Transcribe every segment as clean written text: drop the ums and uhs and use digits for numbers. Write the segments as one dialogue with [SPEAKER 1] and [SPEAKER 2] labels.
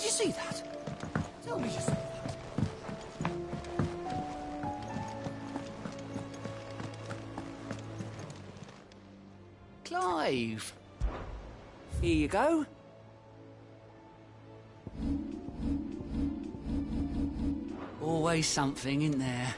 [SPEAKER 1] Did you see that? Tell me you saw that. Clive. Here you go. Always something, isn't there?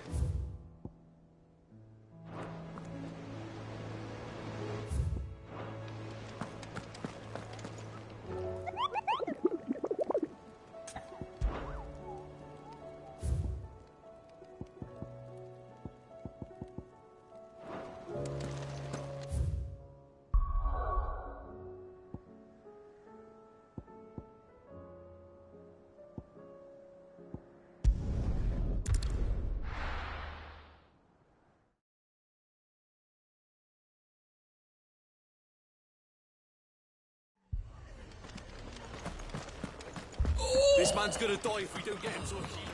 [SPEAKER 2] This man's gonna die if we don't get him to a healer.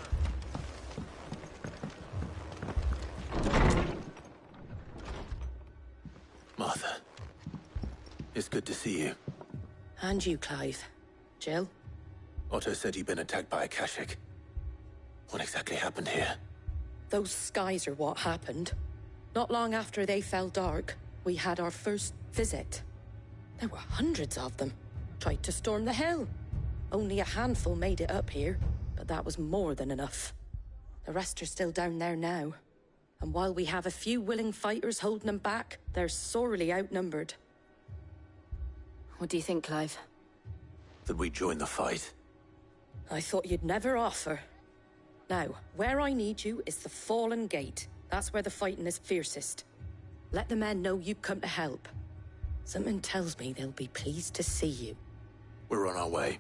[SPEAKER 3] Martha. It's good to see you.
[SPEAKER 4] And you, Clive. Jill?
[SPEAKER 3] Otto said you'd been attacked by a Akashic. What exactly happened here?
[SPEAKER 4] Those skies are what happened. Not long after they fell dark, we had our first visit. There were hundreds of them. Tried to storm the hill. Only a handful made it up here, but that was more than enough. The rest are still down there now. And while we have a few willing fighters holding them back, they're sorely outnumbered.
[SPEAKER 5] What do you think, Clive?
[SPEAKER 3] That we join the fight?
[SPEAKER 4] I thought you'd never offer. Now, where I need you is the Fallen Gate. That's where the fighting is fiercest. Let the men know you've come to help. Something tells me they'll be pleased to see you.
[SPEAKER 3] We're on our way.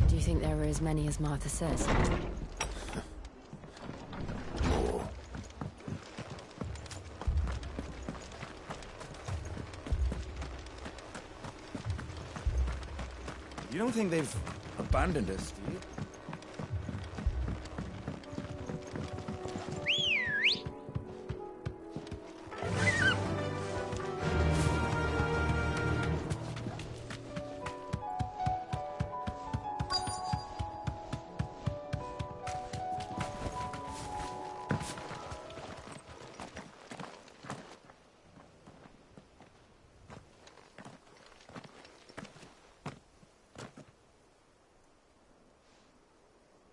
[SPEAKER 5] Do you think there were as many as Martha says?
[SPEAKER 3] More.
[SPEAKER 1] You don't think they've abandoned us, do you?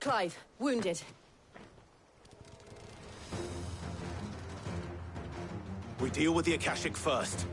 [SPEAKER 5] Clive, wounded.
[SPEAKER 3] We deal with the Akashic first.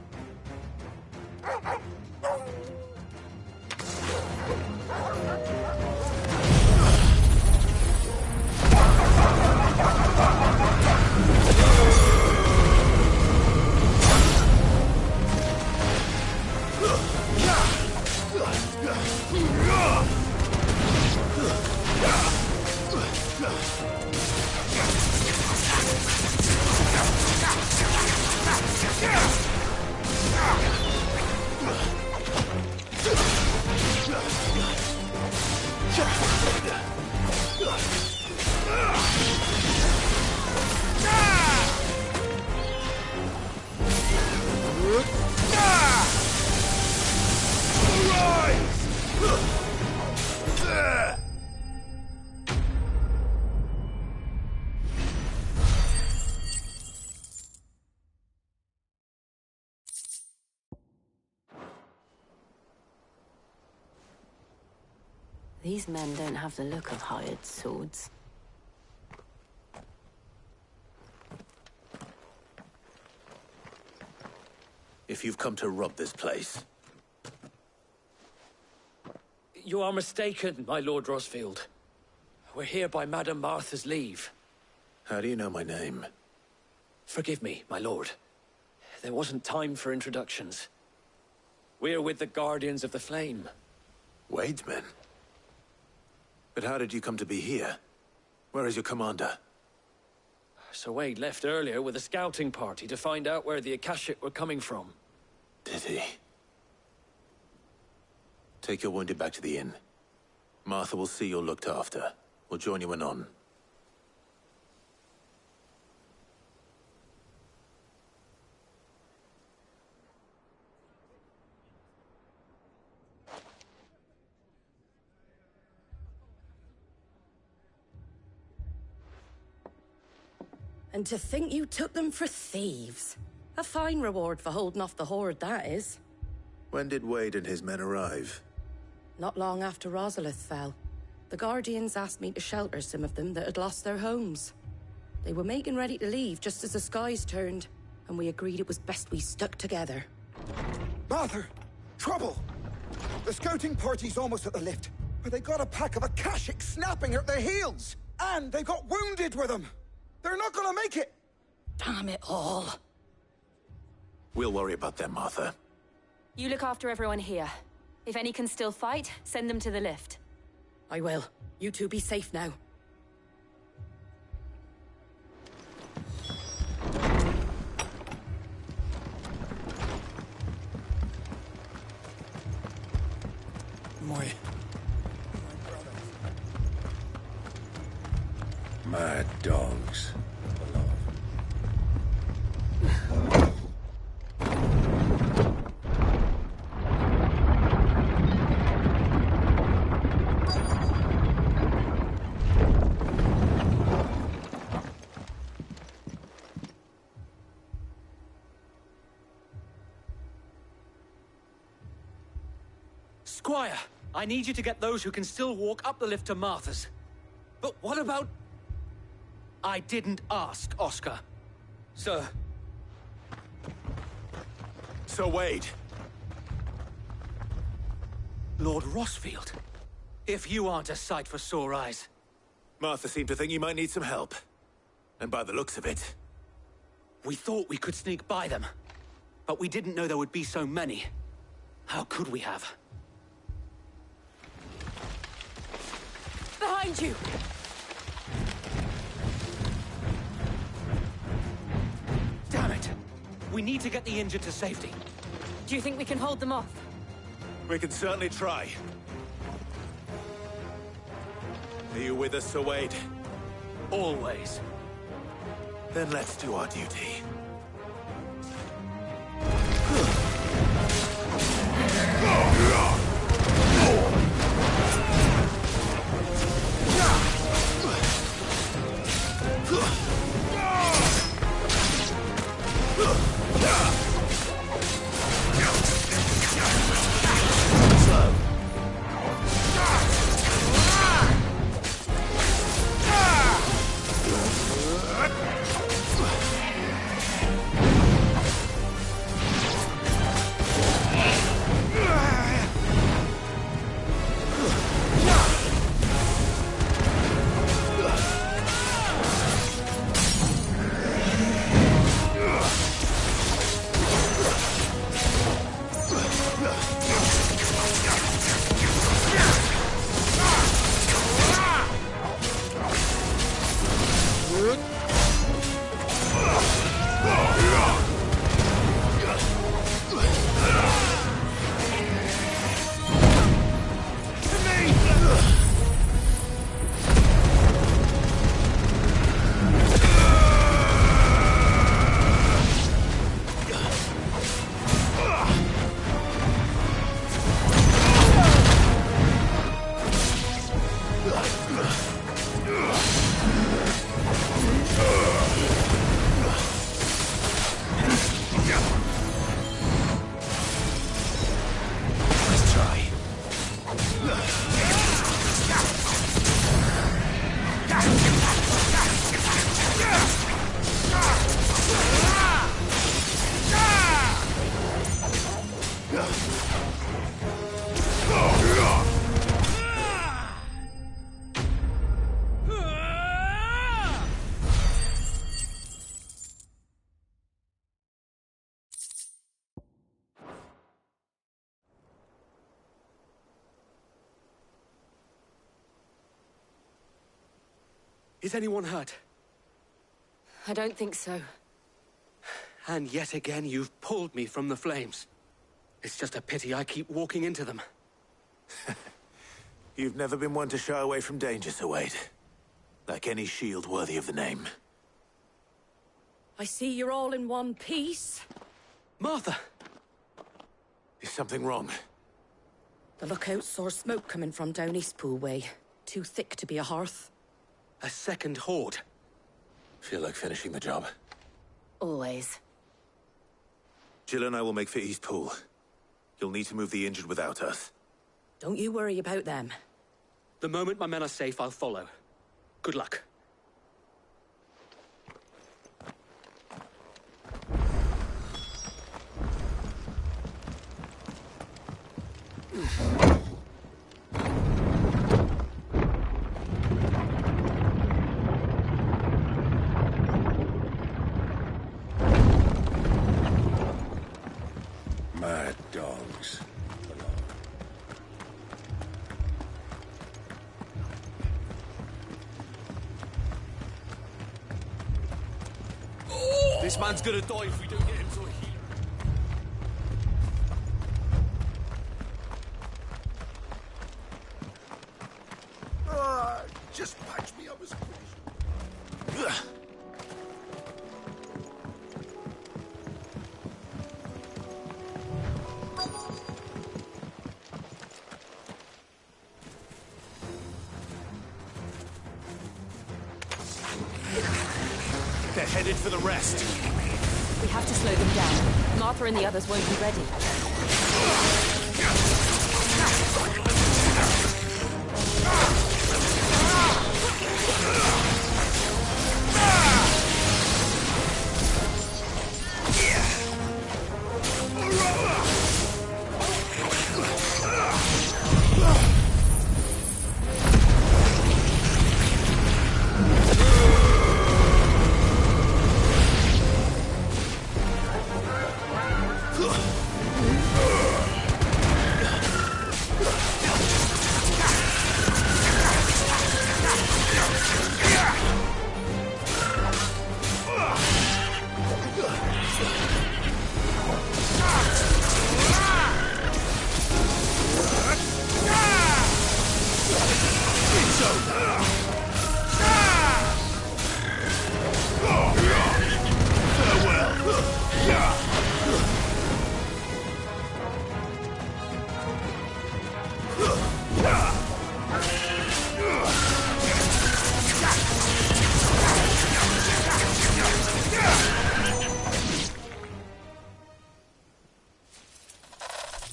[SPEAKER 5] These men don't have the look of hired swords.
[SPEAKER 3] If you've come to rob this place.
[SPEAKER 2] You are mistaken, my Lord Rosfield. We're here by Madame Martha's leave.
[SPEAKER 3] How do you know my name?
[SPEAKER 2] Forgive me, my lord. There wasn't time for introductions. We're with the Guardians of the Flame.
[SPEAKER 3] Wade's men? But how did you come to be here? Where is your commander?
[SPEAKER 2] Sir Wade left earlier with a scouting party to find out where the Akashic were coming from.
[SPEAKER 3] Did he? Take your wounded back to the inn. Martha will see you're looked after. We'll join you anon.
[SPEAKER 4] And to think you took them for thieves. A fine reward for holding off the horde, that is.
[SPEAKER 3] When did Wade and his men arrive?
[SPEAKER 4] Not long after Rosalith fell. The Guardians asked me to shelter some of them that had lost their homes. They were making ready to leave just as the skies turned, and we agreed it was best we stuck together.
[SPEAKER 6] Martha! Trouble! The scouting party's almost at the lift, but they got a pack of Akashics snapping at their heels! And they got wounded with them! They're not gonna make it!
[SPEAKER 4] Damn it all.
[SPEAKER 3] We'll worry about them, Martha.
[SPEAKER 5] You look after everyone here. If any can still fight, send them to the lift.
[SPEAKER 4] I will. You two be safe now.
[SPEAKER 7] Mad dogs.
[SPEAKER 2] Squire, I need you to get those who can still walk up the lift to Martha's. But what about... I didn't ask, Oscar. Sir.
[SPEAKER 3] So Wade.
[SPEAKER 2] Lord Rossfield. If you aren't a sight for sore eyes.
[SPEAKER 3] Martha seemed to think you might need some help. And by the looks of it...
[SPEAKER 2] We thought we could sneak by them. But we didn't know there would be so many. How could we have?
[SPEAKER 5] Behind you!
[SPEAKER 2] Damn it! We need to get the injured to safety.
[SPEAKER 5] Do you think we can hold them off?
[SPEAKER 3] We can certainly try. Are you with us, Sir Wade?
[SPEAKER 2] Always.
[SPEAKER 3] Then let's do our duty.
[SPEAKER 2] Is anyone hurt?
[SPEAKER 5] I don't think so.
[SPEAKER 2] And yet again, you've pulled me from the flames. It's just a pity I keep walking into them.
[SPEAKER 3] You've never been one to shy away from danger, Sir Wade. Like any shield worthy of the name.
[SPEAKER 4] I see you're all in one piece.
[SPEAKER 2] Martha!
[SPEAKER 3] Is something wrong?
[SPEAKER 4] The lookout saw smoke coming from down Eastpool way. Too thick to be a hearth.
[SPEAKER 2] A second horde.
[SPEAKER 3] Feel like finishing the job?
[SPEAKER 5] Always.
[SPEAKER 3] Jill and I will make for East Pool. You'll need to move the injured without us.
[SPEAKER 4] Don't you worry about them.
[SPEAKER 2] The moment my men are safe, I'll follow. Good luck.
[SPEAKER 7] Mad dogs.
[SPEAKER 1] This man's gonna die if we don't get him to a healer.
[SPEAKER 6] Just patch me up as
[SPEAKER 1] They're headed for the rest.
[SPEAKER 5] We have to slow them down. Martha and the others won't be ready.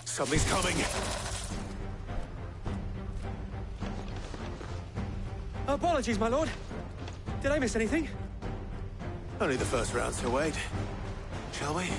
[SPEAKER 3] Something's coming.
[SPEAKER 2] Apologies, my lord. Did I miss anything?
[SPEAKER 3] Only the first round to wait. Shall we?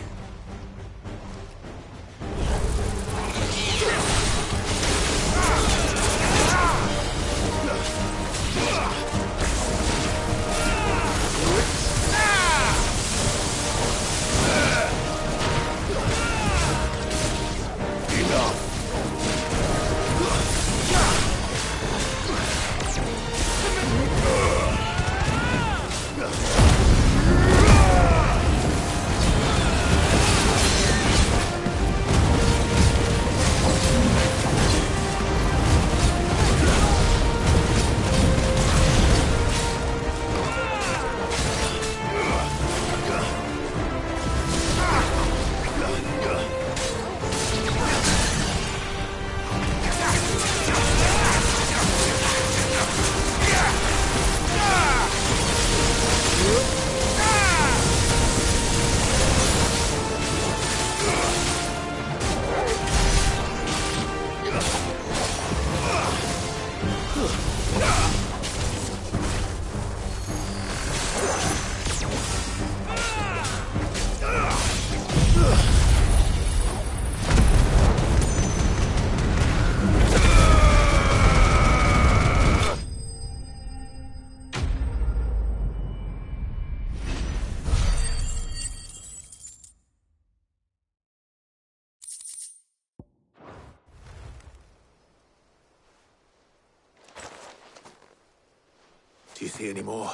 [SPEAKER 3] Do you see any more?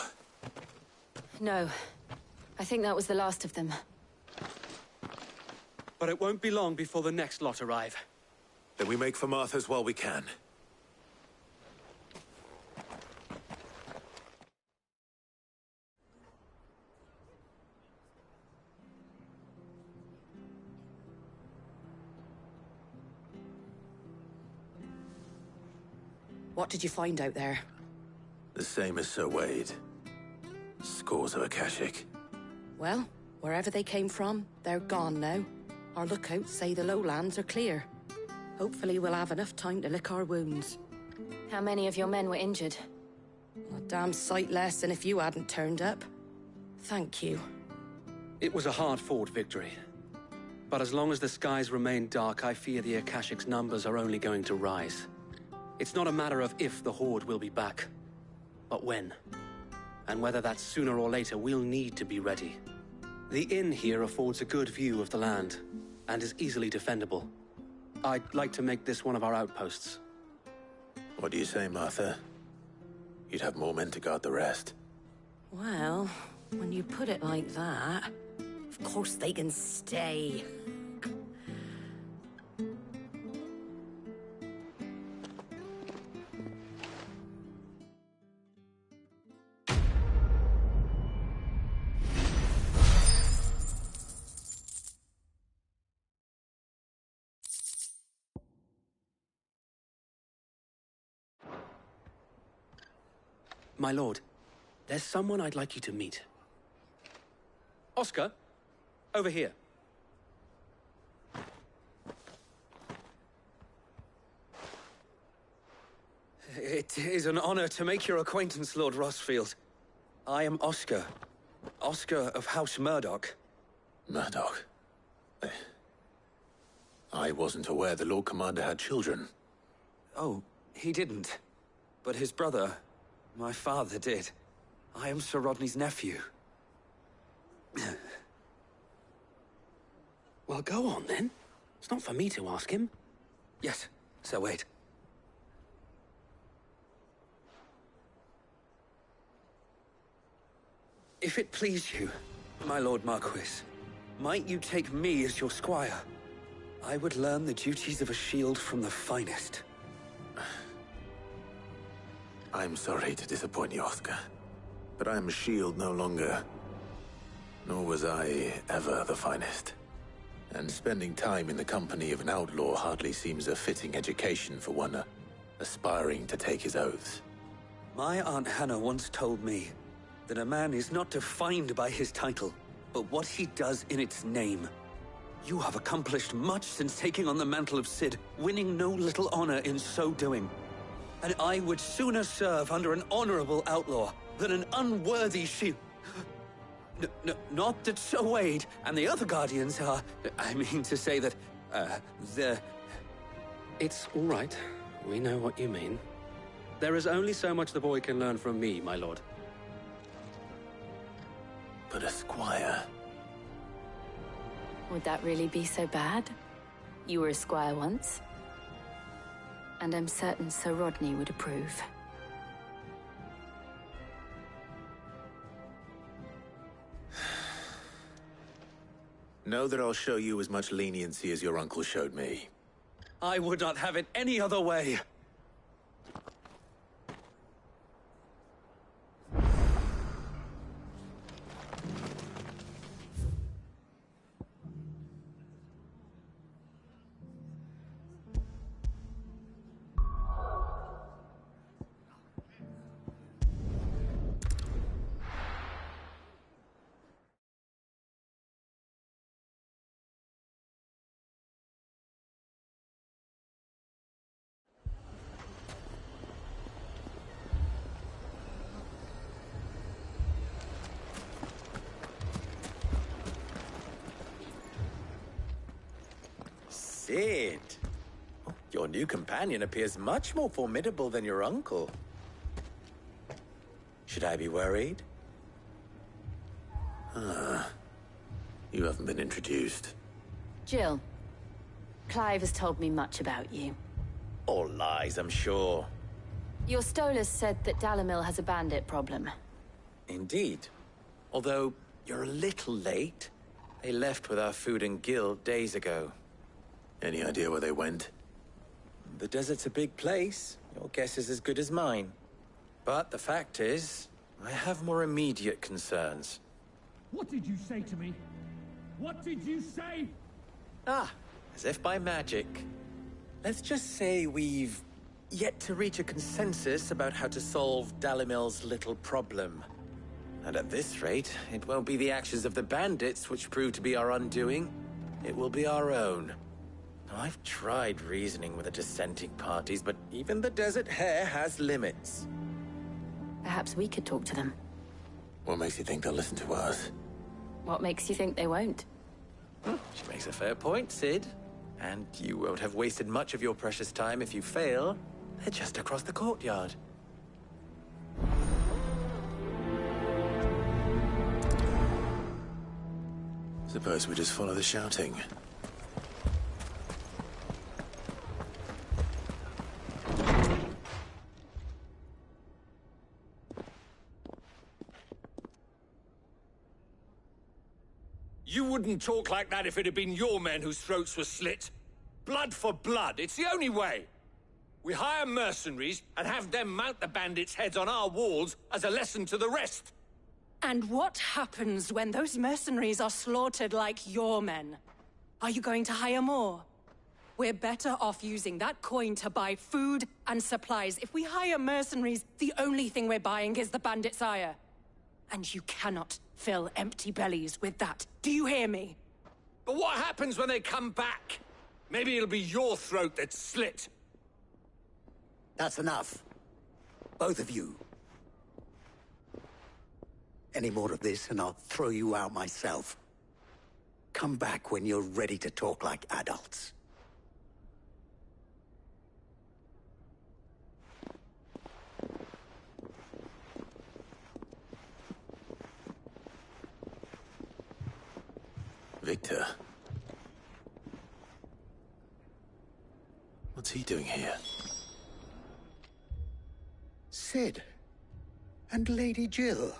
[SPEAKER 5] No. I think that was the last of them.
[SPEAKER 2] But it won't be long before the next lot arrive.
[SPEAKER 3] Then we make for Martha's while we can.
[SPEAKER 4] What did you find out there?
[SPEAKER 3] The same as Sir Wade. Scores of Akashic.
[SPEAKER 4] Well, wherever they came from, they're gone now. Our lookouts say the lowlands are clear. Hopefully we'll have enough time to lick our wounds.
[SPEAKER 5] How many of your men were injured?
[SPEAKER 4] A damn sight less than if you hadn't turned up. Thank you.
[SPEAKER 2] It was a hard-fought victory. But as long as the skies remain dark, I fear the Akashic's numbers are only going to rise. It's not a matter of if the Horde will be back, but when. And whether that's sooner or later, we'll need to be ready. The inn here affords a good view of the land, and is easily defendable. I'd like to make this one of our outposts.
[SPEAKER 3] What do you say, Martha? You'd have more men to guard the rest.
[SPEAKER 4] Well, when you put it like that, of course they can stay.
[SPEAKER 2] My lord, there's someone I'd like you to meet. Oscar, over here.
[SPEAKER 8] It is an honor to make your acquaintance, Lord Rossfield. I am Oscar. Oscar of House Murdoch.
[SPEAKER 3] Murdoch? I wasn't aware the Lord Commander had children.
[SPEAKER 8] Oh, he didn't. But his brother, my father, did. I am Sir Rodney's nephew.
[SPEAKER 2] Well, go on, then. It's not for me to ask him.
[SPEAKER 8] Yes, Sir Wade. If it please you, my Lord Marquis, might you take me as your squire? I would learn the duties of a shield from the finest.
[SPEAKER 3] I'm sorry to disappoint you, Oscar, but I am a shield no longer. Nor was I ever the finest. And spending time in the company of an outlaw hardly seems a fitting education for one aspiring to take his oaths.
[SPEAKER 8] My Aunt Hannah once told me that a man is not defined by his title, but what he does in its name. You have accomplished much since taking on the mantle of Cid, winning no little honor in so doing. And I would sooner serve under an honorable outlaw than an unworthy shield. Not that Sir Wade and the other Guardians are... I mean to say that, they're...
[SPEAKER 2] It's all right. We know what you mean. There is only so much the boy can learn from me, my lord.
[SPEAKER 3] But a squire...
[SPEAKER 5] Would that really be so bad? You were a squire once. And I'm certain Sir Rodney would approve.
[SPEAKER 3] Know that I'll show you as much leniency as your uncle showed me.
[SPEAKER 8] I would not have it any other way.
[SPEAKER 9] Cid. Your new companion appears much more formidable than your uncle. Should I be worried?
[SPEAKER 3] You haven't been introduced.
[SPEAKER 5] Jill, Clive has told me much about you.
[SPEAKER 9] All lies, I'm sure.
[SPEAKER 5] Your Stolas said that Dalamil has a bandit problem.
[SPEAKER 9] Indeed. Although, you're a little late. They left with our food and guild days ago.
[SPEAKER 3] Any idea where they went?
[SPEAKER 9] The desert's a big place. Your guess is as good as mine. But the fact is, I have more immediate concerns.
[SPEAKER 10] What did you say to me? What did you say?
[SPEAKER 9] Ah, as if by magic. Let's just say we've yet to reach a consensus about how to solve Dalimil's little problem. And at this rate, it won't be the actions of the bandits which prove to be our undoing. It will be our own. I've tried reasoning with the dissenting parties, but even the Desert Hare has limits.
[SPEAKER 5] Perhaps we could talk to them.
[SPEAKER 3] What makes you think they'll listen to us?
[SPEAKER 5] What makes you think they won't?
[SPEAKER 9] She makes a fair point, Sid. And you won't have wasted much of your precious time if you fail. They're just across the courtyard.
[SPEAKER 3] Suppose we just follow the shouting.
[SPEAKER 1] You wouldn't talk like that if it had been your men whose throats were slit. Blood for blood, it's the only way. We hire mercenaries and have them mount the bandits' heads on our walls as a lesson to the rest.
[SPEAKER 11] And what happens when those mercenaries are slaughtered like your men? Are you going to hire more? We're better off using that coin to buy food and supplies. If we hire mercenaries, the only thing we're buying is the bandits' ire. And you cannot fill empty bellies with that. Do you hear me?
[SPEAKER 1] But what happens when they come back? Maybe it'll be your throat that's slit.
[SPEAKER 12] That's enough. Both of you. Any more of this and I'll throw you out myself. Come back when you're ready to talk like adults.
[SPEAKER 3] Victor. What's he doing here?
[SPEAKER 12] Sid. And Lady Jill.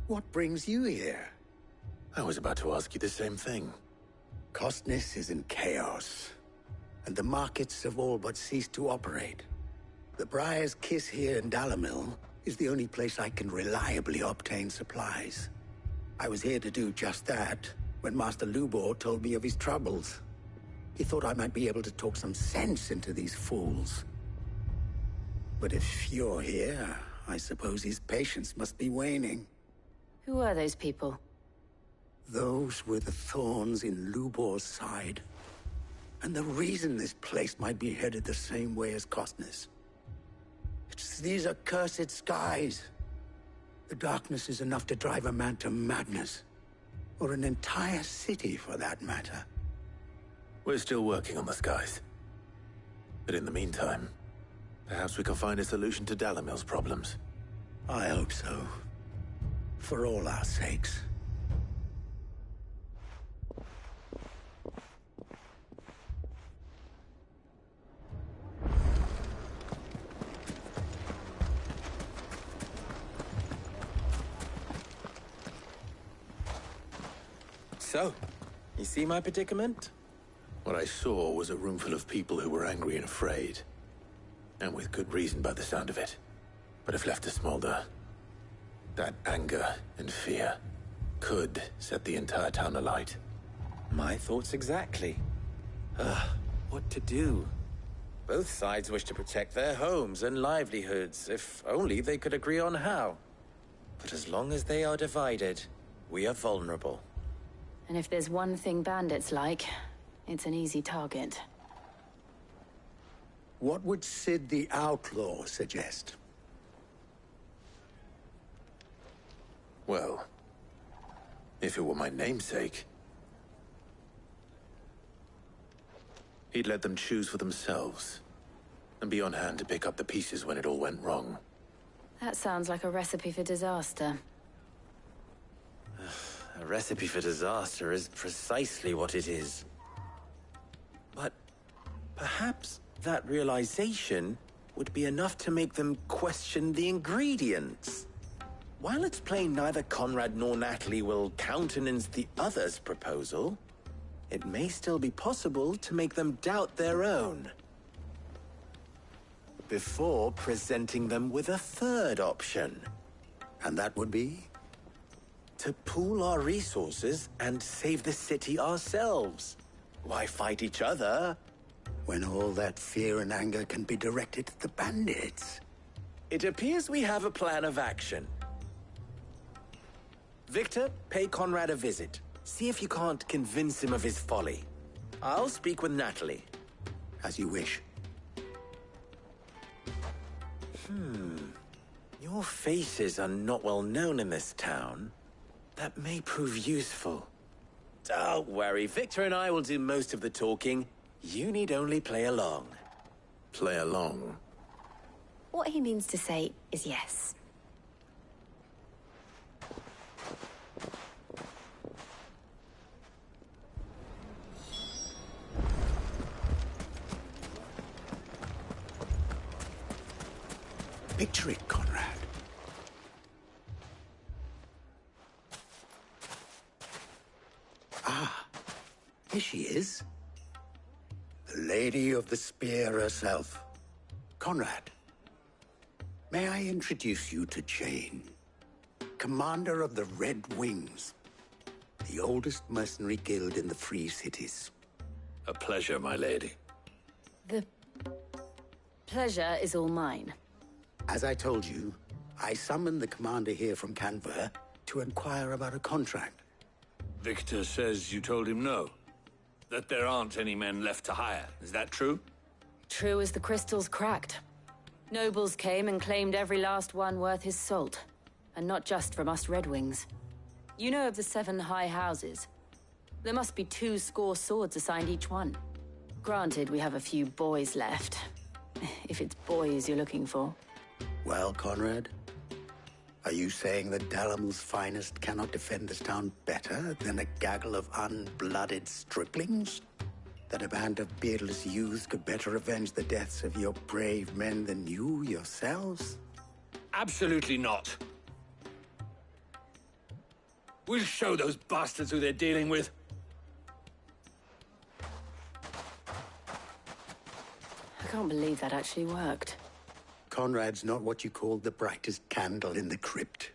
[SPEAKER 12] What brings you here?
[SPEAKER 3] I was about to ask you the same thing.
[SPEAKER 12] Costness is in chaos, and the markets have all but ceased to operate. The Briar's Kiss here in Dalamil is the only place I can reliably obtain supplies. I was here to do just that when Master Lubor told me of his troubles. He thought I might be able to talk some sense into these fools. But if you're here, I suppose his patience must be waning.
[SPEAKER 5] Who are those people?
[SPEAKER 12] Those were the thorns in Lubor's side. And the reason this place might be headed the same way as Costness. It's these accursed skies. The darkness is enough to drive a man to madness. Or an entire city, for that matter.
[SPEAKER 3] We're still working on the skies. But in the meantime, perhaps we can find a solution to Dalamil's problems.
[SPEAKER 12] I hope so. For all our sakes.
[SPEAKER 9] So, you see my predicament?
[SPEAKER 3] What I saw was a room full of people who were angry and afraid. And with good reason by the sound of it. But if left to smolder, that anger and fear could set the entire town alight.
[SPEAKER 9] My thoughts exactly. What to do? Both sides wish to protect their homes and livelihoods, if only they could agree on how. But as long as they are divided, we are vulnerable.
[SPEAKER 5] And if there's one thing bandits like, it's an easy target.
[SPEAKER 12] What would Sid the Outlaw suggest?
[SPEAKER 3] Well, if it were my namesake, he'd let them choose for themselves, and be on hand to pick up the pieces when it all went wrong.
[SPEAKER 5] That sounds like a recipe for disaster.
[SPEAKER 9] A recipe for disaster is precisely what it is. But perhaps that realization would be enough to make them question the ingredients. While it's plain neither Conrad nor Natalie will countenance the other's proposal, it may still be possible to make them doubt their own. Before presenting them with a third option.
[SPEAKER 12] And that would be?
[SPEAKER 9] To pool our resources and save the city ourselves. Why fight each other?
[SPEAKER 12] When all that fear and anger can be directed at the bandits.
[SPEAKER 9] It appears we have a plan of action. Victor, pay Conrad a visit. See if you can't convince him of his folly. I'll speak with Natalie.
[SPEAKER 12] As you wish.
[SPEAKER 9] Your faces are not well known in this town. That may prove useful. Don't worry, Victor and I will do most of the talking. You need only play along.
[SPEAKER 3] Play along?
[SPEAKER 5] What he means to say is yes.
[SPEAKER 12] Picture it, Conrad. Ah, here she is. The Lady of the Spear herself. Conrad, may I introduce you to Jane, commander of the Red Wings, the oldest mercenary guild in the Free Cities.
[SPEAKER 3] A pleasure, my lady.
[SPEAKER 5] The pleasure is all mine.
[SPEAKER 12] As I told you, I summoned the commander here from Canver to inquire about a contract.
[SPEAKER 1] Victor says you told him no. That there aren't any men left to hire. Is that true?
[SPEAKER 5] True as the crystals cracked. Nobles came and claimed every last one worth his salt. And not just from us Red Wings. You know of the 7 high houses. There must be 2 swords assigned each one. Granted, we have a few boys left. If it's boys you're looking for.
[SPEAKER 12] Well, Conrad, are you saying that Dalamil's finest cannot defend this town better than a gaggle of unblooded striplings? That a band of beardless youths could better avenge the deaths of your brave men than you yourselves?
[SPEAKER 1] Absolutely not. We'll show those bastards who they're dealing with.
[SPEAKER 5] I can't believe that actually worked.
[SPEAKER 12] Conrad's not what you call the brightest candle in the crypt.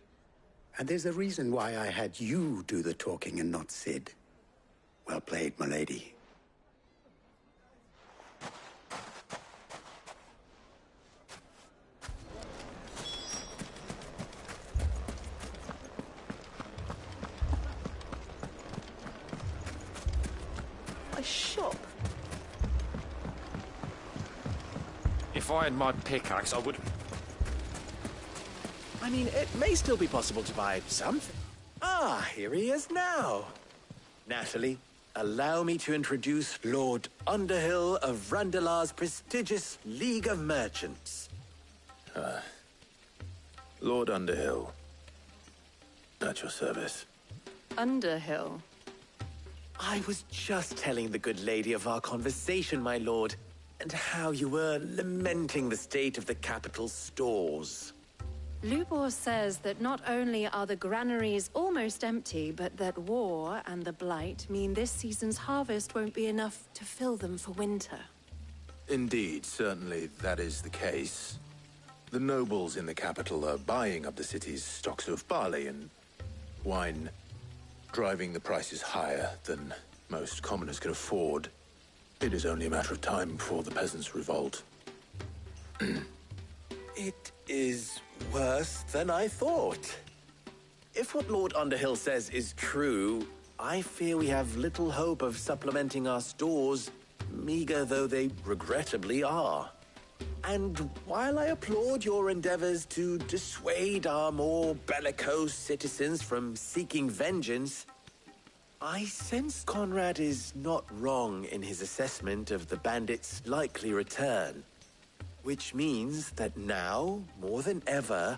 [SPEAKER 12] And there's a reason why I had you do the talking and not Sid. Well played, my lady.
[SPEAKER 11] A shop?
[SPEAKER 13] If I had my pickaxe, I would...
[SPEAKER 9] I mean, it may still be possible to buy something. Ah, here he is now. Natalie, allow me to introduce Lord Underhill of Randalar's prestigious League of Merchants.
[SPEAKER 3] Lord Underhill. At your service.
[SPEAKER 11] Underhill?
[SPEAKER 9] I was just telling the good lady of our conversation, my lord, and how you were lamenting the state of the capital's stores.
[SPEAKER 11] Lubor says that not only are the granaries almost empty, but that war and the Blight mean this season's harvest won't be enough to fill them for winter.
[SPEAKER 3] Indeed, certainly that is the case. The nobles in the capital are buying up the city's stocks of barley and wine, driving the prices higher than most commoners can afford. It is only a matter of time before the peasants revolt.
[SPEAKER 9] It is worse than I thought. If what Lord Underhill says is true, I fear we have little hope of supplementing our stores, meager though they regrettably are. And while I applaud your endeavors to dissuade our more bellicose citizens from seeking vengeance, I sense Conrad is not wrong in his assessment of the bandits' likely return. Which means that now, more than ever,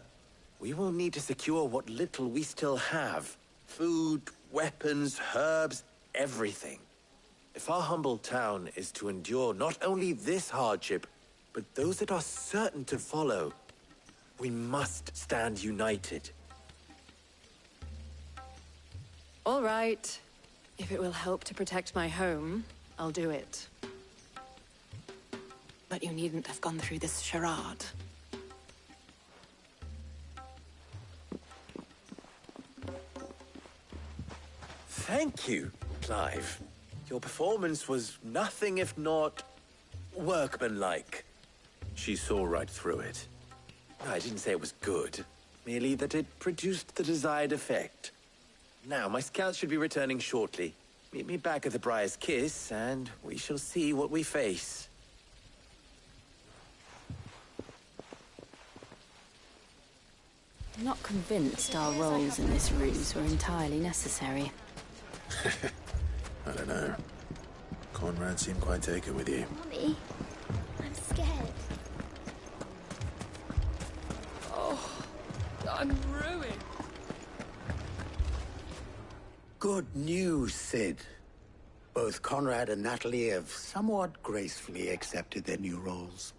[SPEAKER 9] we will need to secure what little we still have. Food, weapons, herbs, everything. If our humble town is to endure not only this hardship, but those that are certain to follow, we must stand united.
[SPEAKER 11] All right. If it will help to protect my home, I'll do it. But you needn't have gone through this charade.
[SPEAKER 9] Thank you, Clive. Your performance was nothing if not workmanlike.
[SPEAKER 3] She saw right through it.
[SPEAKER 9] I didn't say it was good, merely that it produced the desired effect. Now, my scouts should be returning shortly. Meet me back at the Briar's Kiss, and we shall see what we face.
[SPEAKER 5] I'm not convinced our roles in this ruse were entirely necessary.
[SPEAKER 3] I don't know. Conrad seemed quite taken with you.
[SPEAKER 14] Mommy, I'm scared.
[SPEAKER 11] Oh, I'm ruined.
[SPEAKER 12] Good news, Sid. Both Conrad and Natalie have somewhat gracefully accepted their new roles.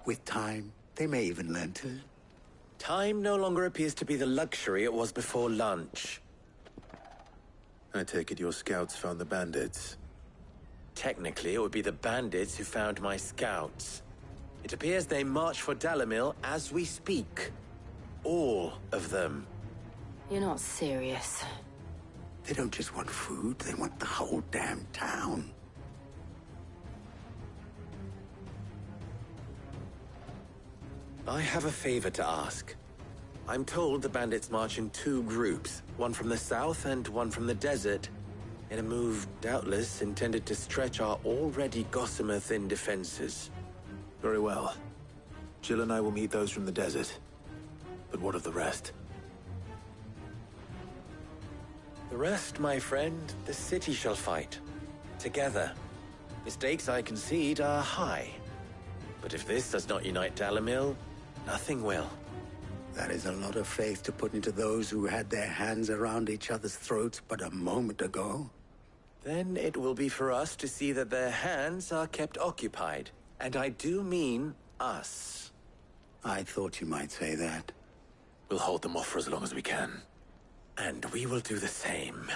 [SPEAKER 12] With time, they may even learn to...
[SPEAKER 9] Time no longer appears to be the luxury it was before lunch.
[SPEAKER 3] I take it your scouts found the bandits.
[SPEAKER 9] Technically, it would be the bandits who found my scouts. It appears they march for Dalamil as we speak. All of them.
[SPEAKER 5] You're not serious.
[SPEAKER 12] They don't just want food, they want the whole damn town.
[SPEAKER 9] I have a favor to ask. I'm told the bandits march in two groups, one from the south and one from the desert, in a move doubtless intended to stretch our already gossamer-thin defenses.
[SPEAKER 3] Very well. Jill and I will meet those from the desert. But what of the rest?
[SPEAKER 9] The rest, my friend, the city shall fight. Together. Mistakes, I concede, are high. But if this does not unite Dalamil, nothing will.
[SPEAKER 12] That is a lot of faith to put into those who had their hands around each other's throats but a moment ago.
[SPEAKER 9] Then it will be for us to see that their hands are kept occupied. And I do mean us.
[SPEAKER 12] I thought you might say that.
[SPEAKER 3] We'll hold them off for as long as we can.
[SPEAKER 9] And we will do the same.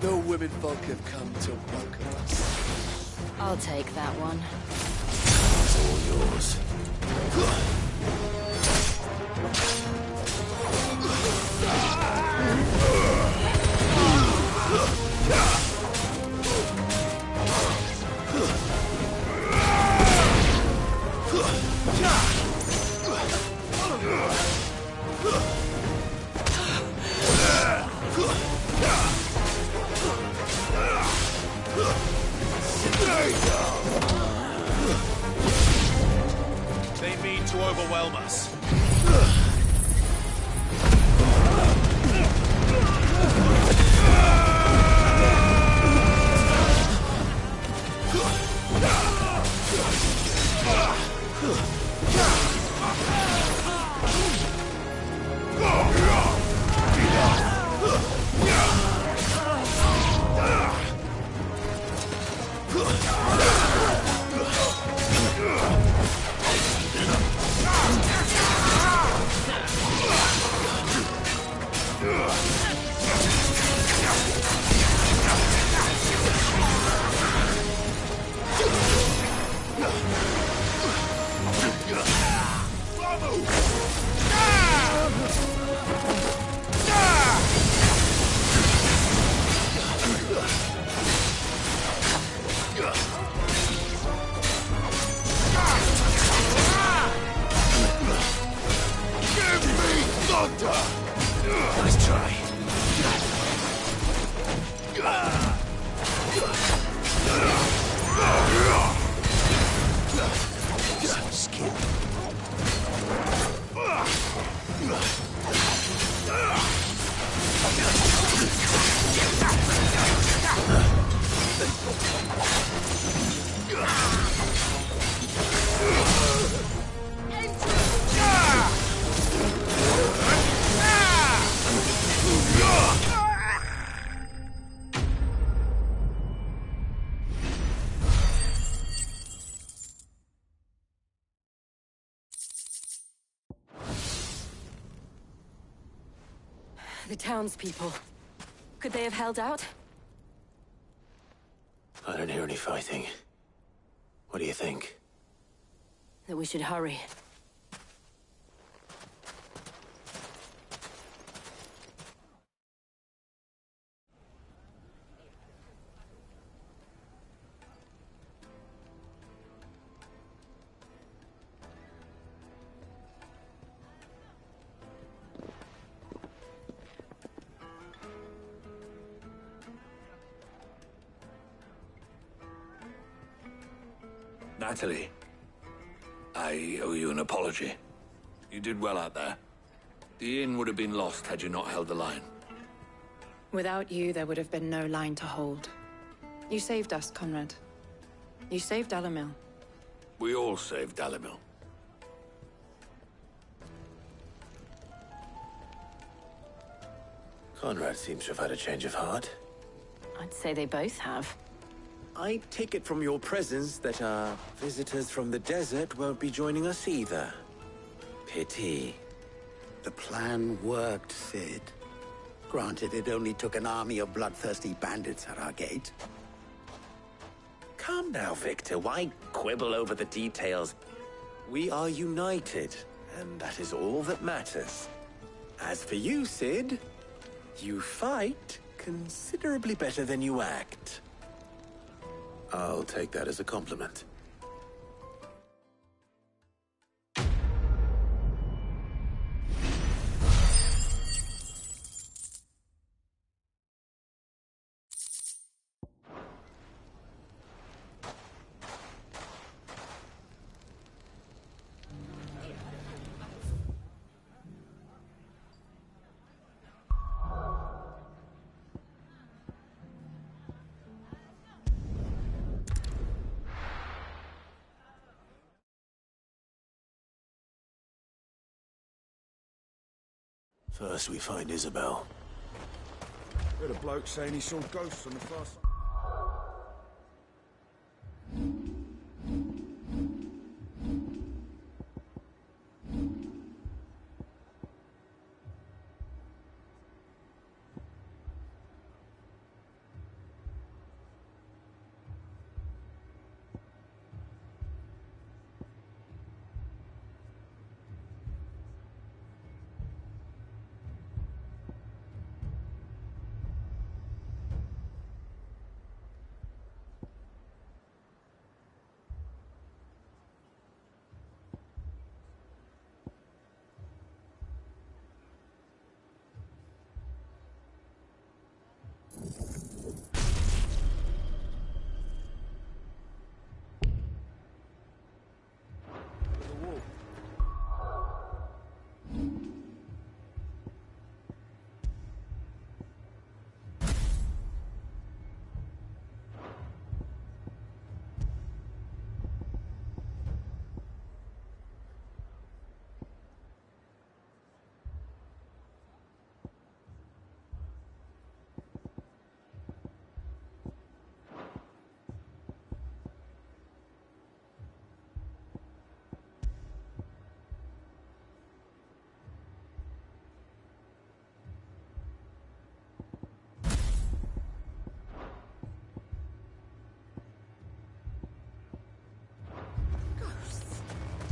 [SPEAKER 15] No women folk have come to welcome us.
[SPEAKER 5] I'll take that one.
[SPEAKER 3] It's all yours.
[SPEAKER 1] They mean to overwhelm us.
[SPEAKER 3] Nice try. Some skill.
[SPEAKER 5] The townspeople. Could they have held out?
[SPEAKER 3] I don't hear any fighting. What do you think?
[SPEAKER 5] That we should hurry.
[SPEAKER 1] Natalie, I owe you an apology. You did well out there. The inn would have been lost had you not held the line.
[SPEAKER 16] Without you, there would have been no line to hold. You saved us, Conrad. You saved Dalamil.
[SPEAKER 1] We all saved Dalamil.
[SPEAKER 3] Conrad seems to have had a change of heart.
[SPEAKER 5] I'd say they both have.
[SPEAKER 9] I take it from your presence that our visitors from the desert won't be joining us either. Pity.
[SPEAKER 12] The plan worked, Sid. Granted, it only took an army of bloodthirsty bandits at our gate.
[SPEAKER 9] Calm now, Victor. Why quibble over the details? We are united, and that is all that matters. As for you, Sid, you fight considerably better than you act.
[SPEAKER 3] I'll take that as a compliment. First, we find Isabel.
[SPEAKER 6] Heard a bloke saying he saw ghosts on the far side.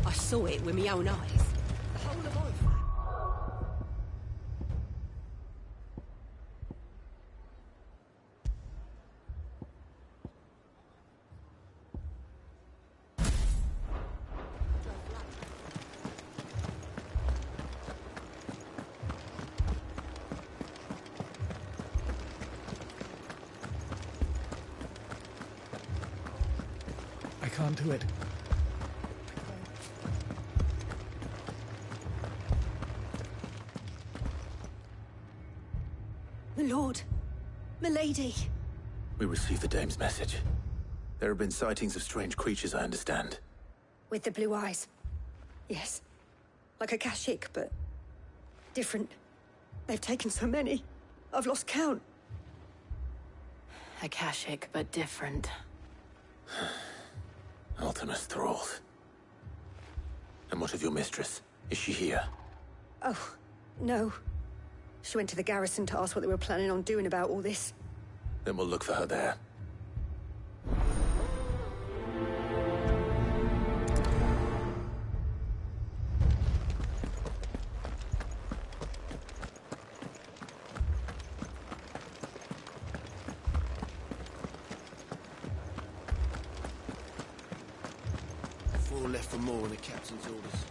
[SPEAKER 17] I saw it with my own eyes. The whole of Oliver.
[SPEAKER 10] I can't do it.
[SPEAKER 17] My lord. Milady.
[SPEAKER 3] We received the dame's message. There have been sightings of strange creatures, I understand.
[SPEAKER 4] With the blue eyes. Yes. Like a Kashik, but different. They've taken so many. I've lost count.
[SPEAKER 5] Akashic, but different.
[SPEAKER 3] Ultimus thralls. And what of your mistress? Is she here?
[SPEAKER 4] Oh, no. She went to the garrison to ask what they were planning on doing about all this.
[SPEAKER 3] Then we'll look for her there.
[SPEAKER 15] Four left for more in the captain's orders.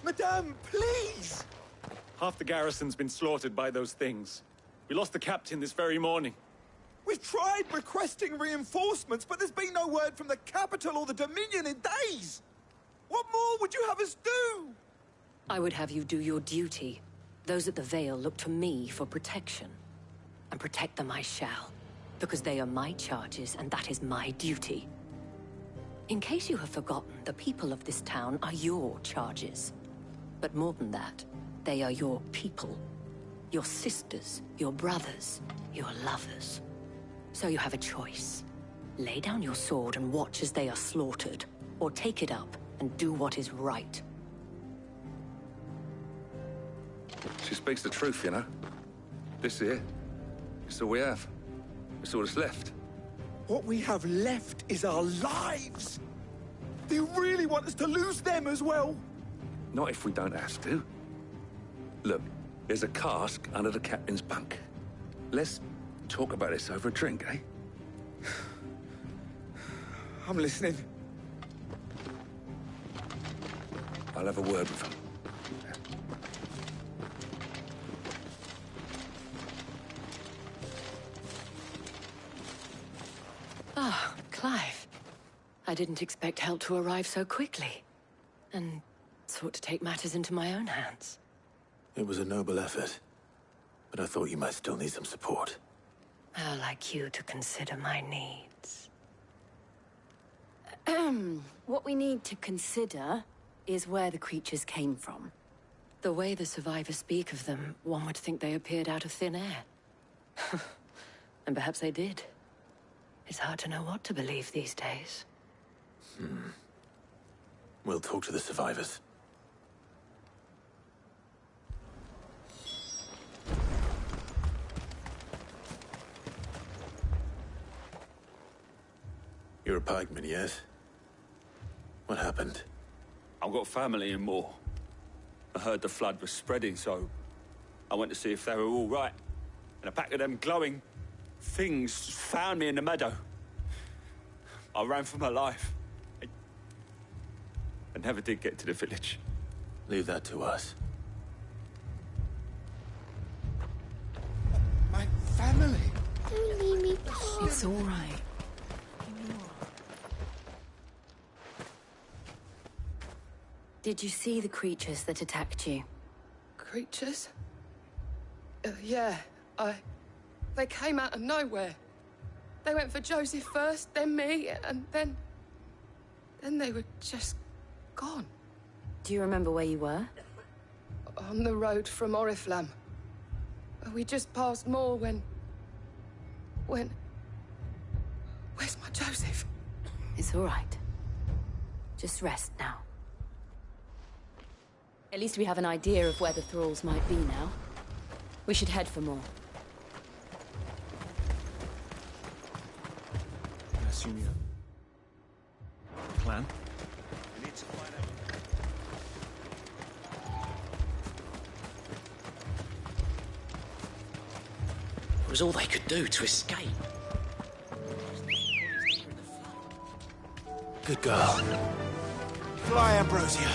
[SPEAKER 6] Madame, please!
[SPEAKER 18] Half the garrison's been slaughtered by those things. We lost the captain this very morning.
[SPEAKER 6] We've tried requesting reinforcements, but there's been no word from the capital or the Dominion in days! What more would you have us do?
[SPEAKER 4] I would have you do your duty. Those at the Vale look to me for protection. And protect them I shall. Because they are my charges, and that is my duty. In case you have forgotten, the people of this town are your charges. But more than that, they are your people. Your sisters, your brothers, your lovers. So you have a choice. Lay down your sword and watch as they are slaughtered, or take it up and do what is right.
[SPEAKER 19] She speaks the truth, you know. This here, it's all we have. It's all that's left.
[SPEAKER 6] What we have left is our lives! Do you really want us to lose them as well?
[SPEAKER 19] Not if we don't have to. Look, there's a cask under the captain's bunk. Let's talk about this over a drink, eh?
[SPEAKER 6] I'm listening.
[SPEAKER 19] I'll have a word with him.
[SPEAKER 4] Ah, Clive. I didn't expect help to arrive so quickly. And sought to take matters into my own hands.
[SPEAKER 3] It was a noble effort, but I thought you might still need some support.
[SPEAKER 4] I'd like you to consider my needs.
[SPEAKER 5] What we need to consider is where the creatures came from.
[SPEAKER 4] The way the survivors speak of them, one would think they appeared out of thin air. And perhaps they did. It's hard to know what to believe these days.
[SPEAKER 3] We'll talk to the survivors. You're a pikeman, yes? What happened?
[SPEAKER 18] I've got family in Moor. I heard the flood was spreading, so I went to see if they were all right. And a pack of them glowing things found me in the meadow. I ran for my life. I never did get to the village.
[SPEAKER 3] Leave that to us.
[SPEAKER 6] My family!
[SPEAKER 14] Don't leave me.
[SPEAKER 5] It's all right. Did you see the creatures that attacked you?
[SPEAKER 20] Creatures? Yeah, They came out of nowhere. They went for Joseph first, then me, and then they were just gone.
[SPEAKER 5] Do you remember where you were?
[SPEAKER 20] On the road from Oriflamme. We just passed Moor when... Where's my Joseph?
[SPEAKER 5] It's all right. Just rest now. At least we have an idea of where the thralls might be now. We should head for Moor.
[SPEAKER 18] I assume you... plan?
[SPEAKER 10] We need to find out.
[SPEAKER 21] It was all they could do to escape.
[SPEAKER 3] Good girl.
[SPEAKER 6] Fly, Ambrosia.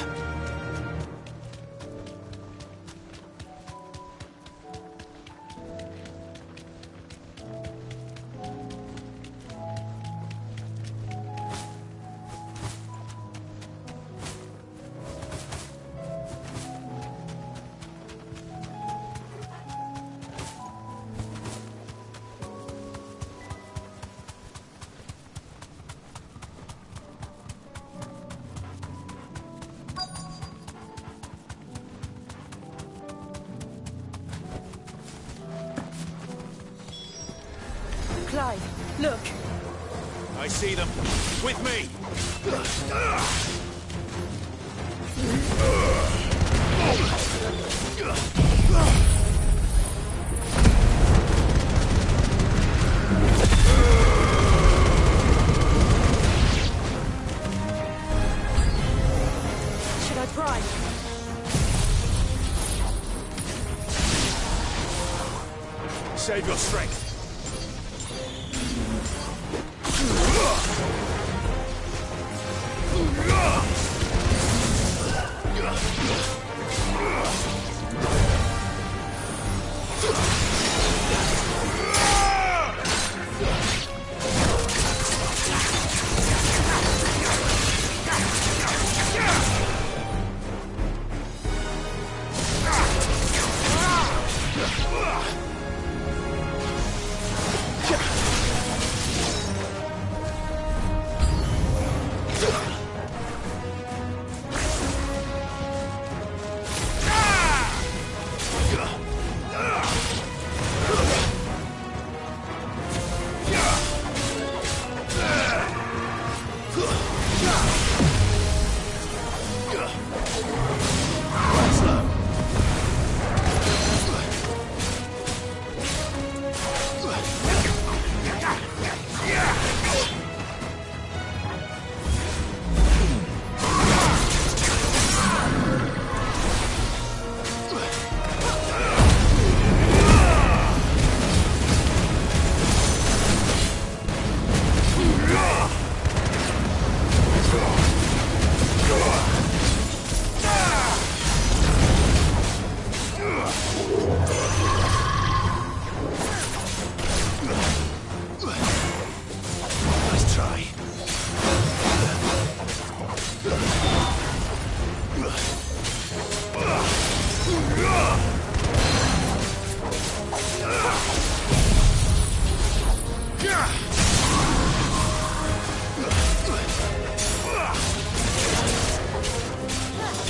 [SPEAKER 20] Clive, look.
[SPEAKER 1] I see them. With me.
[SPEAKER 20] Should I try?
[SPEAKER 1] Save your strength.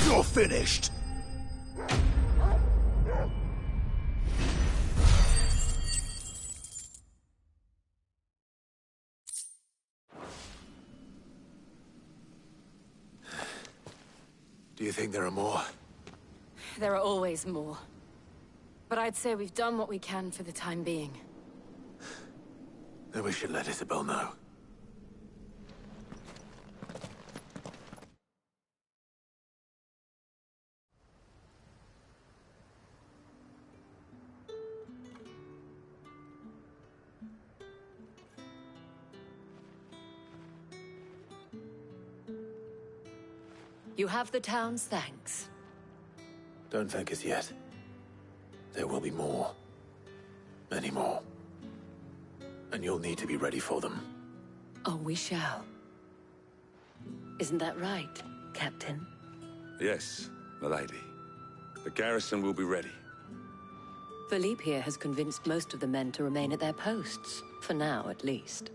[SPEAKER 12] You're finished.
[SPEAKER 3] Do you think there are more?
[SPEAKER 5] There are always more. But I'd say we've done what we can for the time being.
[SPEAKER 3] Then we should let Isabel know.
[SPEAKER 4] You have the town's thanks.
[SPEAKER 3] Don't thank us yet. There will be more. Many more. And you'll need to be ready for them.
[SPEAKER 4] Oh, we shall. Isn't that right, Captain?
[SPEAKER 19] Yes, milady. The garrison will be ready.
[SPEAKER 4] Philippe here has convinced most of the men to remain at their posts. For now, at least.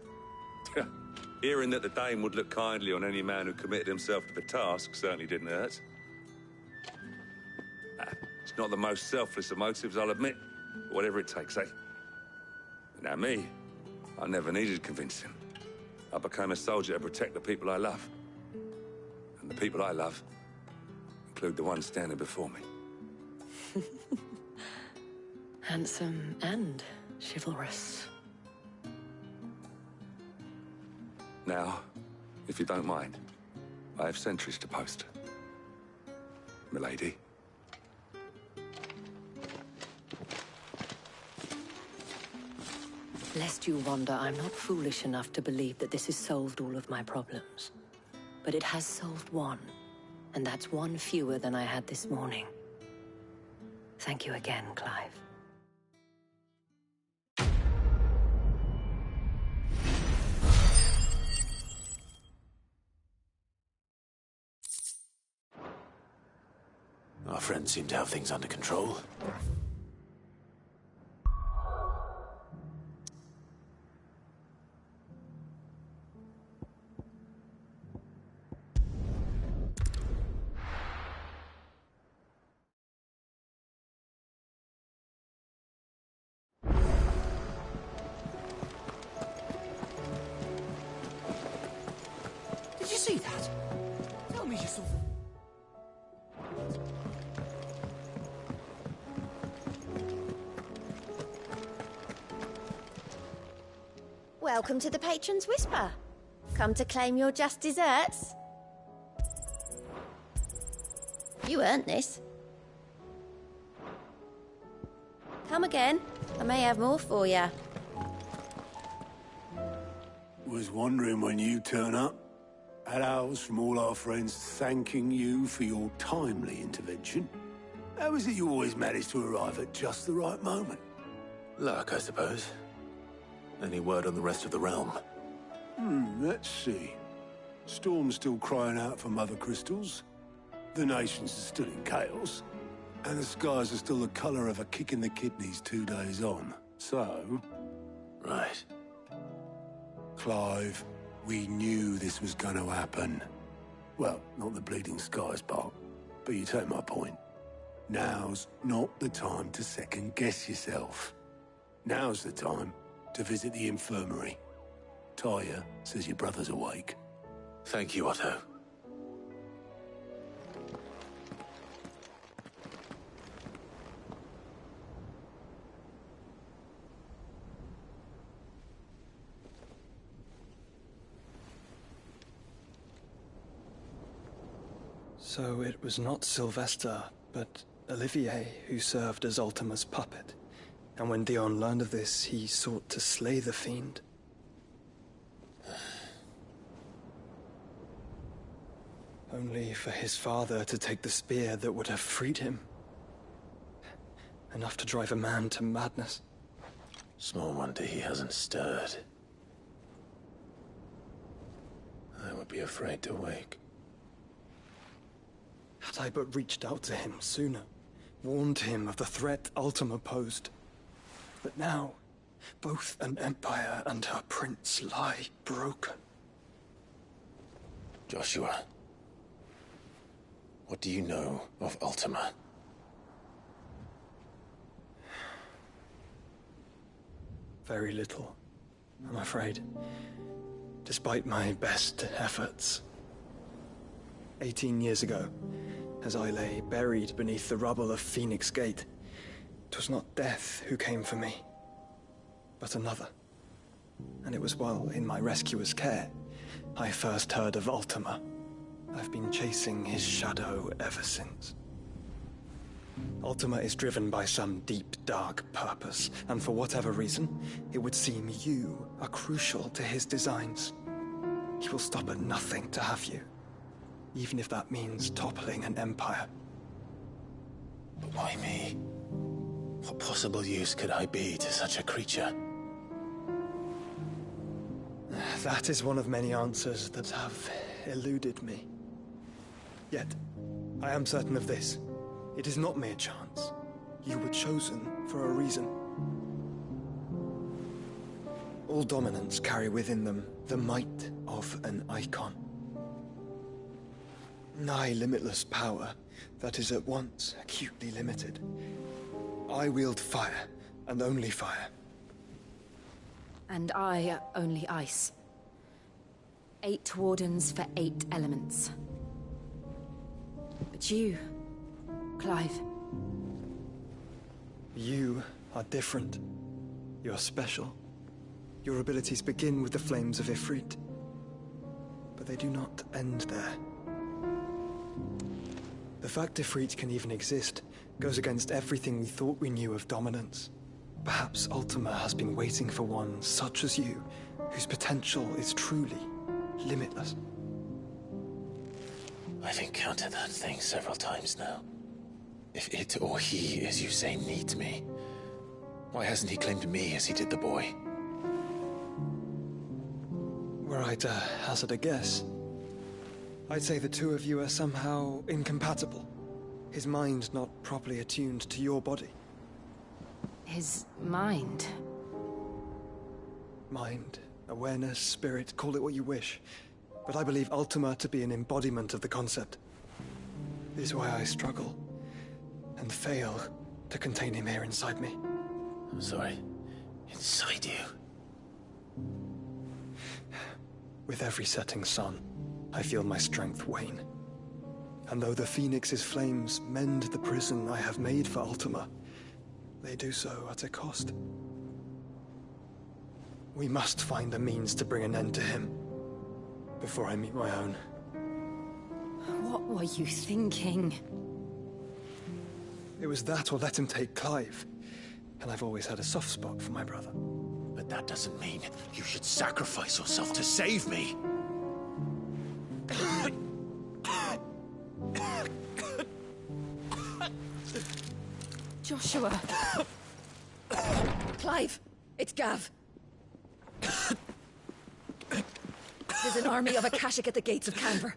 [SPEAKER 19] Hearing that the Dame would look kindly on any man who committed himself to the task certainly didn't hurt. It's not the most selfless of motives, I'll admit. But whatever it takes, eh? Now me, I never needed convincing. I became a soldier to protect the people I love. And the people I love include the ones standing before me.
[SPEAKER 4] Handsome and chivalrous.
[SPEAKER 19] Now, if you don't mind, I have sentries to post. Milady.
[SPEAKER 4] Lest you wonder, I'm not foolish enough to believe that this has solved all of my problems. But it has solved one, and that's one fewer than I had this morning. Thank you again, Clive.
[SPEAKER 3] Our friends seem to have things under control.
[SPEAKER 17] Did you see that? Tell me you saw.
[SPEAKER 7] Welcome to the Patron's Whisper. Come to claim your just desserts? You earned this. Come again. I may have more for you.
[SPEAKER 22] Was wondering when you turn up. Had ours from all our friends thanking you for your timely intervention. How is it you always manage to arrive at just the right moment?
[SPEAKER 3] Luck, I suppose. Any word on the rest of the realm?
[SPEAKER 22] Let's see. Storm's still crying out for mother crystals. The nations are still in chaos. And the skies are still the colour of a kick in the kidneys 2 days on. So,
[SPEAKER 3] Right.
[SPEAKER 22] Clive, we knew this was going to happen. Well, not the bleeding skies part, but you take my point. Now's not the time to second-guess yourself. Now's the time to visit the infirmary. Talia says your brother's awake.
[SPEAKER 3] Thank you, Otto.
[SPEAKER 2] So it was not Sylvester, but Olivier who served as Ultima's puppet. And when Dion learned of this, he sought to slay the fiend. Only for his father to take the spear that would have freed him. Enough to drive a man to madness.
[SPEAKER 3] Small wonder he hasn't stirred. I would be afraid to wake.
[SPEAKER 2] Had I but reached out to him sooner, warned him of the threat Ultima posed. But now, both an empire and her prince lie broken.
[SPEAKER 3] Joshua, what do you know of Ultima?
[SPEAKER 2] Very little, I'm afraid. Despite my best efforts. 18 years ago, as I lay buried beneath the rubble of Phoenix Gate, 'twas not death who came for me, but another. And it was while in my rescuer's care, I first heard of Ultima. I've been chasing his shadow ever since. Ultima is driven by some deep, dark purpose, and for whatever reason, it would seem you are crucial to his designs. He will stop at nothing to have you, even if that means toppling an empire.
[SPEAKER 3] But why me? What possible use could I be to such a creature?
[SPEAKER 2] That is one of many answers that have eluded me. Yet, I am certain of this. It is not mere chance. You were chosen for a reason. All dominants carry within them the might of an icon. Nigh limitless power that is at once acutely limited. I wield fire, and only fire.
[SPEAKER 5] And I only ice. 8 wardens for 8 elements. But you, Clive.
[SPEAKER 2] You are different. You're special. Your abilities begin with the flames of Ifrit. But they do not end there. The fact Ifrit can even exist goes against everything we thought we knew of dominance. Perhaps Ultima has been waiting for one such as you, whose potential is truly limitless.
[SPEAKER 3] I've encountered that thing several times now. If it or he, as you say, needs me, why hasn't he claimed me as he did the boy?
[SPEAKER 2] Were I to hazard a guess, I'd say the two of you are somehow incompatible. His mind not properly attuned to your body.
[SPEAKER 5] His mind?
[SPEAKER 2] Mind, awareness, spirit, call it what you wish. But I believe Ultima to be an embodiment of the concept. This is why I struggle and fail to contain him here inside me.
[SPEAKER 3] I'm sorry. Inside you?
[SPEAKER 2] With every setting sun, I feel my strength wane. And though the Phoenix's flames mend the prison I have made for Ultima, they do so at a cost. We must find a means to bring an end to him before I meet my own.
[SPEAKER 5] What were you thinking?
[SPEAKER 2] It was that or let him take Clive. And I've always had a soft spot for my brother.
[SPEAKER 3] But that doesn't mean you should sacrifice yourself to save me.
[SPEAKER 5] Joshua.
[SPEAKER 4] Clive, it's Gav. There's an army of Akashic at the gates of Canver.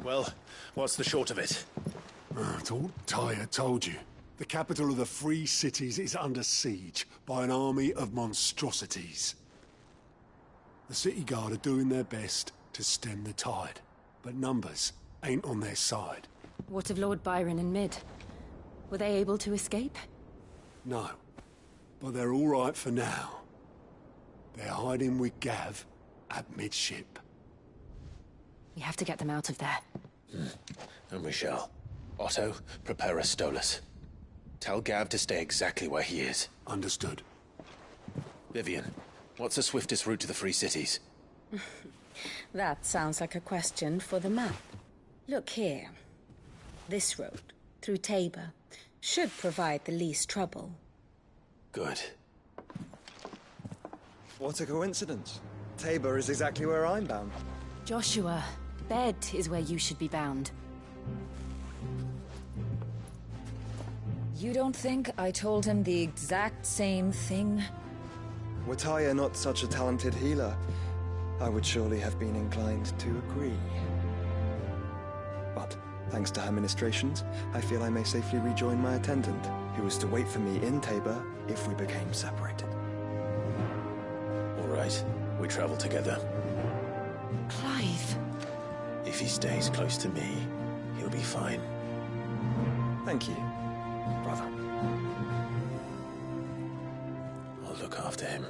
[SPEAKER 8] Well, what's the short of it?
[SPEAKER 22] It's all Tyre told you. The capital of the Free Cities is under siege by an army of monstrosities. The City Guard are doing their best to stem the tide, but numbers ain't on their side.
[SPEAKER 5] What of Lord Byron and Mid? Were they able to escape?
[SPEAKER 22] No, but they're all right for now. They're hiding with Gav at midship.
[SPEAKER 5] We have to get them out of there.
[SPEAKER 8] And we shall. Otto, prepare a Stolas. Tell Gav to stay exactly where he is.
[SPEAKER 22] Understood.
[SPEAKER 8] Vivian, what's the swiftest route to the Free Cities?
[SPEAKER 13] That sounds like a question for the map. Look here. This road, through Tabor, should provide the least trouble.
[SPEAKER 8] Good.
[SPEAKER 2] What a coincidence. Tabor is exactly where I'm bound.
[SPEAKER 5] Joshua, Bed is where you should be bound.
[SPEAKER 13] You don't think I told him the exact same thing?
[SPEAKER 2] Were Tyre not such a talented healer, I would surely have been inclined to agree. But, thanks to her ministrations, I feel I may safely rejoin my attendant, who was to wait for me in Tabor if we became separated.
[SPEAKER 8] All right, we travel together.
[SPEAKER 5] Clive.
[SPEAKER 8] If he stays close to me, he'll be fine.
[SPEAKER 2] Thank you, brother.
[SPEAKER 8] I'll look after him.